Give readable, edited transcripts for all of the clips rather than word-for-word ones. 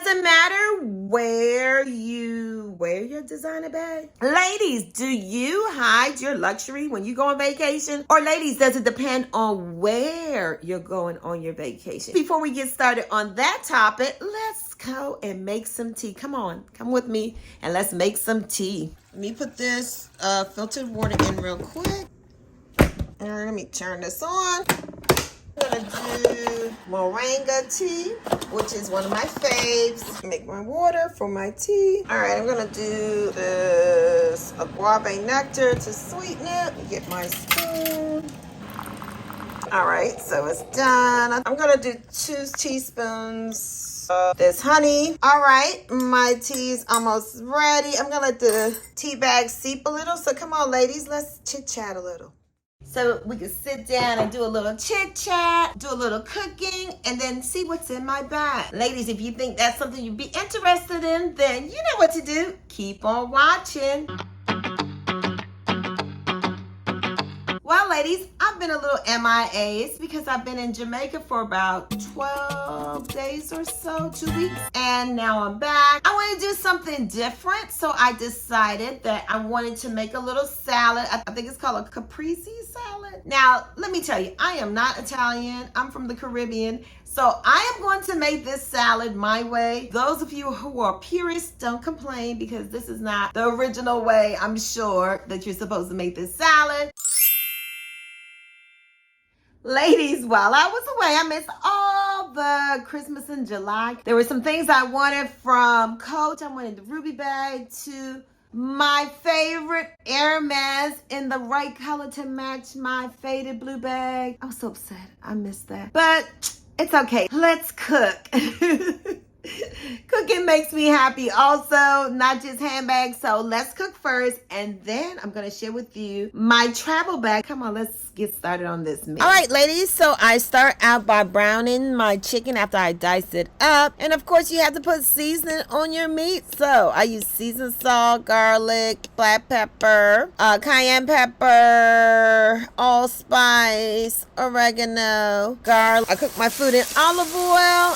doesn't matter where you wear your designer bag. Ladies, do you hide your luxury when you go on vacation? Or ladies, does it depend on where you're going on your vacation? Before we get started on that topic, let's go and make some tea. Come on, come with me and let's make some tea. Let me put this filtered water in real quick. And let me turn this on. I'm gonna do moringa tea, which is one of my faves. Make my water for my tea. All right, I'm gonna do this W.I.M.B nectar to sweeten it. Get my spoon. All right, so it's done. I'm gonna do 2 teaspoons of this honey. All right, my tea's almost ready. I'm gonna let the tea bag seep a little. So come on, ladies, let's chit chat a little. So we can sit down and do a little chit chat, do a little cooking, and then see what's in my bag. Ladies, if you think that's something you'd be interested in, then you know what to do. Keep on watching. Well, ladies, I've been a little MIA. It's because I've been in Jamaica for about 12 days or so, 2 weeks. And now I'm back. I want to do something different. So I decided that I wanted to make a little salad. I think it's called a caprese salad. Now, let me tell you, I am not Italian. I'm from the Caribbean. So I am going to make this salad my way. Those of you who are purists, don't complain because this is not the original way, I'm sure, that you're supposed to make this salad. Ladies, while I was away, I missed all the Christmas in July. There were some things I wanted from Coach. I wanted the ruby bag to my favorite Hermes in the right color to match my faded blue bag. I was so upset. I missed that. But it's okay. Let's cook. Cooking makes me happy also, not just handbags. So let's cook first and then I'm going to share with you my travel bag. Come on, let's get started on this meal. All right, ladies, so I start out by browning my chicken after I dice it up. And of course, you have to put seasoning on your meat. So I use seasoned salt, garlic, black pepper, cayenne pepper, allspice, oregano, garlic. I cook my food in olive oil.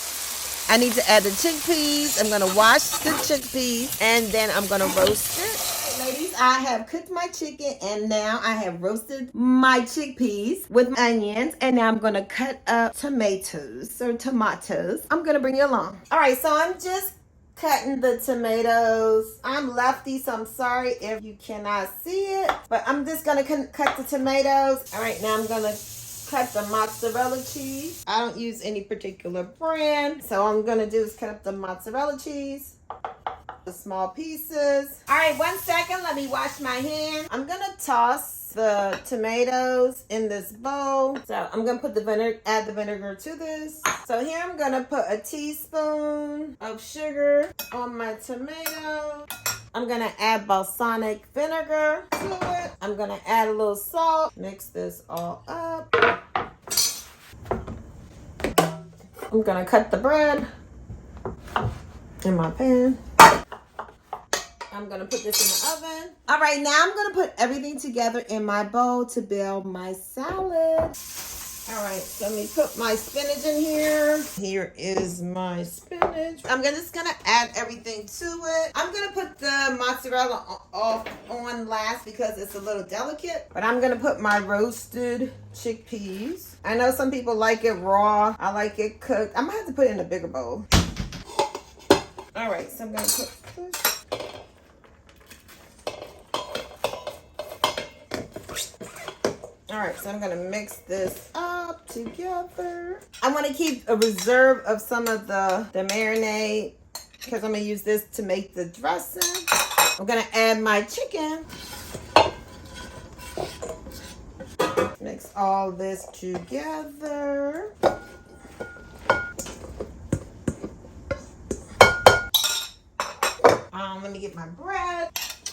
I need to add the chickpeas. I'm going to wash the chickpeas and then I'm going to roast it. Ladies, I have cooked my chicken and now I have roasted my chickpeas with onions and now I'm going to cut up tomatoes. I'm going to bring you along. All right, so I'm just cutting the tomatoes. I'm lefty, so I'm sorry if you cannot see it, but I'm just going to cut the tomatoes. All right, now I'm going to cut the mozzarella cheese. I don't use any particular brand. So all I'm gonna do is cut up the mozzarella cheese, the small pieces. All right, 1 second, let me wash my hands. I'm gonna toss the tomatoes in this bowl. So I'm gonna put add the vinegar to this. So here I'm gonna put a teaspoon of sugar on my tomato. I'm gonna add balsamic vinegar to it. I'm gonna add a little salt. Mix this all up. I'm gonna cut the bread in my pan. I'm gonna put this in the oven. All right, now I'm gonna put everything together in my bowl to build my salad. All right, so let me put my spinach in here. Here is my spinach. I'm just gonna add everything to it. I'm gonna put the mozzarella on last because it's a little delicate, but I'm gonna put my roasted chickpeas. I know some people like it raw. I like it cooked. I'm gonna have to put it in a bigger bowl. All right, so I'm gonna put this. All right, so I'm gonna mix this up together. I want to keep a reserve of some of the marinade because I'm gonna use this to make the dressing. I'm gonna add my chicken. Mix all this together. Let me get my bread.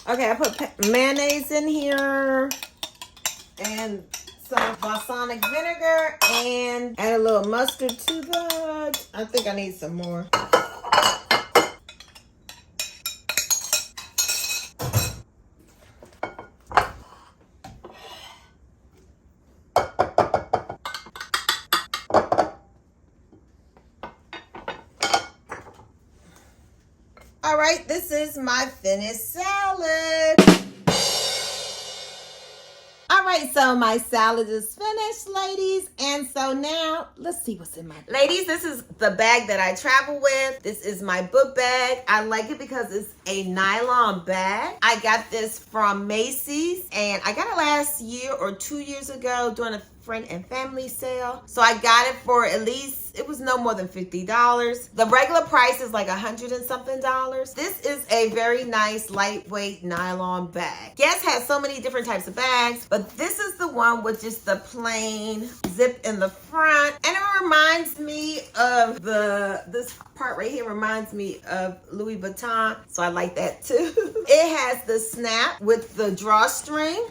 Okay, I put mayonnaise in here and some balsamic vinegar and add a little mustard to that. I think I need some more. All right, this is my finished salad. All right, so my salad is finished, ladies. And so now, let's see what's in my bag. Ladies, this is the bag that I travel with. This is my book bag. I like it because it's a nylon bag. I got this from Macy's, and I got it last year or 2 years ago during a friend and family sale. So I got it for at least, it was no more than $50. The regular price is like $100 and something. This is a very nice lightweight nylon bag. Guess has so many different types of bags, but this is the one with just the plain zip in the front. And it reminds me of this part right here reminds me of Louis Vuitton. So I like that too. It has the snap with the drawstring,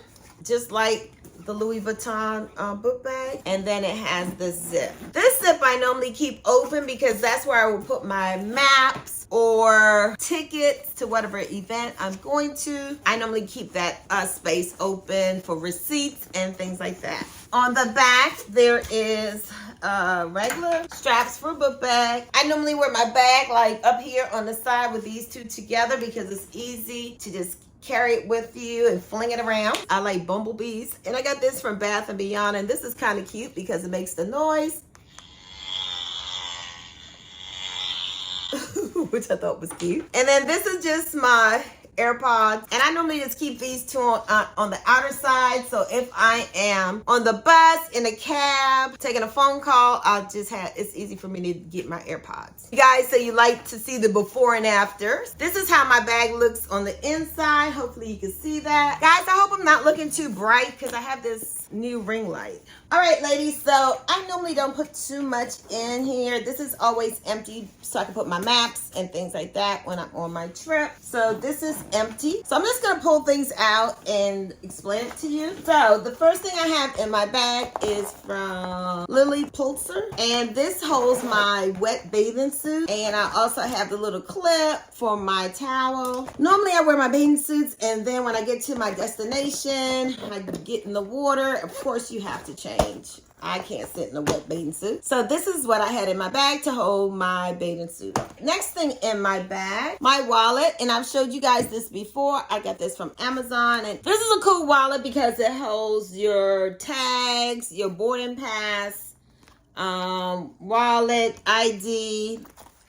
just like the Louis Vuitton book bag, and then it has the zip. This zip I normally keep open because that's where I will put my maps or tickets to whatever event I'm going to. I normally keep that space open for receipts and things like that. On the back, there is regular straps for a book bag. I normally wear my bag like up here on the side with these two together because it's easy to just carry it with you and fling it around. I like bumblebees. And I got this from Bath & Beyond, and this is kind of cute because it makes the noise. Which I thought was cute. And then this is just my AirPods, and I normally just keep these two on the outer side, so if I am on the bus, in a cab, taking a phone call, I'll just have, it's easy for me to get my AirPods. You guys say you like to see the before and afters. This is how my bag looks on the inside. Hopefully you can see that. Guys, I hope I'm not looking too bright because I have this new ring light. All right, ladies, so I normally don't put too much in here. This is always empty so I can put my maps and things like that when I'm on my trip. So this is empty. So I'm just gonna pull things out and explain it to you. So the first thing I have in my bag is from Lily Pulitzer, and this holds my wet bathing suit, and I also have the little clip for my towel. Normally I wear my bathing suits, and then when I get to my destination, I get in the water. Of course you have to change. I can't sit in a wet bathing suit. So this is what I had in my bag to hold my bathing suit up. Next thing in my bag, my wallet. And I've showed you guys this before. I got this from Amazon. And this is a cool wallet because it holds your tags, your boarding pass, wallet, ID.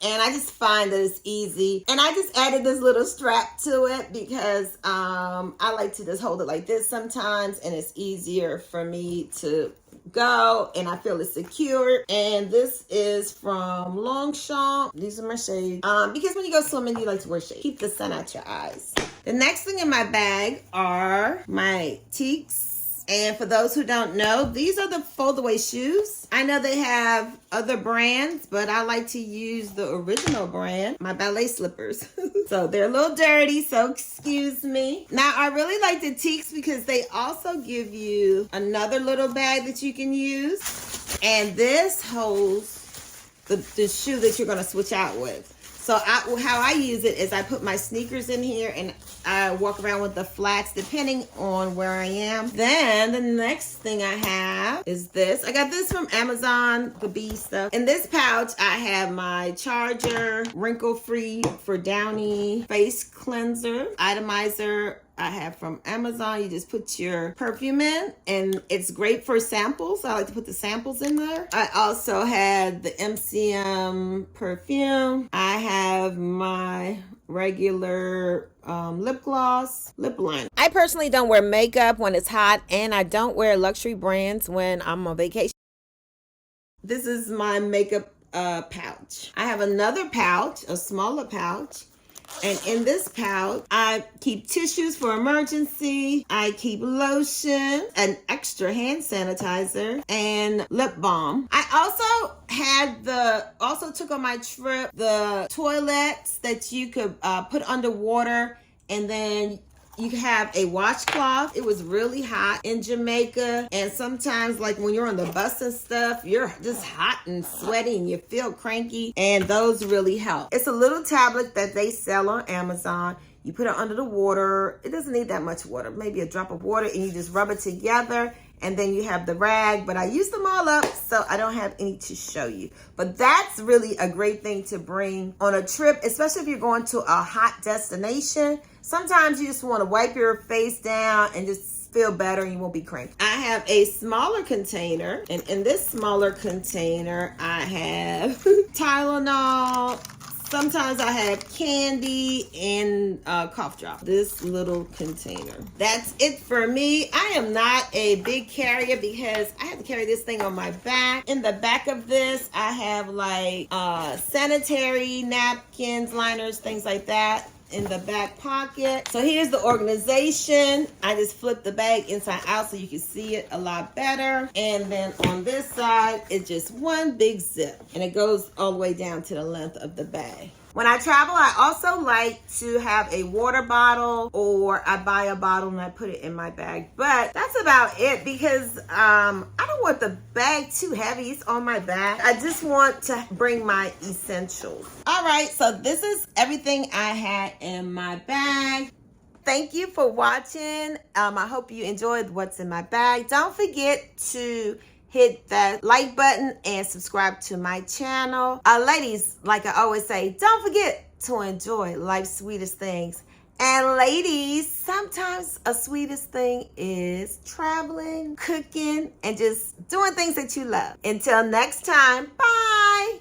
And I just find that it's easy. And I just added this little strap to it because I like to just hold it like this sometimes, and it's easier for me to go, and I feel it's secure. And this is from Longchamp. These are my shades. Because when you go swimming, you like to wear shades. Keep the sun out your eyes. The next thing in my bag are my teaks. And for those who don't know, these are the fold-away shoes. I know they have other brands, but I like to use the original brand, my ballet slippers. So they're a little dirty, so excuse me. Now, I really like the teaks because they also give you another little bag that you can use. And this holds the shoe that you're gonna switch out with. So how I use it is I put my sneakers in here and I walk around with the flats depending on where I am. Then the next thing I have is this. I got this from Amazon, the bee stuff. In this pouch, I have my charger, wrinkle-free for Downy face cleanser, atomizer. I have from Amazon. You just put your perfume in, and it's great for samples. I like to put the samples in there. I also had the MCM perfume. I have my regular lip gloss, lip liner. I personally don't wear makeup when it's hot, and I don't wear luxury brands when I'm on vacation. This is my makeup pouch. I have another pouch, a smaller pouch. And in this pouch, I keep tissues for emergency. I keep lotion, an extra hand sanitizer, and lip balm. I also took on my trip the toilets that you could put underwater, and then you have a washcloth. It was really hot in Jamaica, and sometimes like when you're on the bus and stuff, you're just hot and sweaty and you feel cranky, and those really help. It's a little tablet that they sell on Amazon. You put it under the water. It doesn't need that much water, maybe a drop of water, and you just rub it together, and then you have the rag, but I used them all up, so I don't have any to show you. But that's really a great thing to bring on a trip, especially if you're going to a hot destination. Sometimes you just want to wipe your face down and just feel better and you won't be cranky. I have a smaller container, and in this smaller container, I have Tylenol. Sometimes I have candy and cough drop. This little container. That's it for me. I am not a big carrier because I have to carry this thing on my back. In the back of this, I have like sanitary napkins, liners, things like that in the back pocket. So here's the organization. I just flip the bag inside out so you can see it a lot better. And then on this side, it's just one big zip, and it goes all the way down to the length of the bag. When I travel, I also like to have a water bottle, or I buy a bottle and I put it in my bag. But that's about it because I don't want the bag too heavy. It's on my back. I just want to bring my essentials. All right, so this is everything I had in my bag. Thank you for watching. I hope you enjoyed what's in my bag. Don't forget to hit that like button and subscribe to my channel. Ladies, like I always say, don't forget to enjoy life's sweetest things. And ladies, sometimes a sweetest thing is traveling, cooking, and just doing things that you love. Until next time, bye.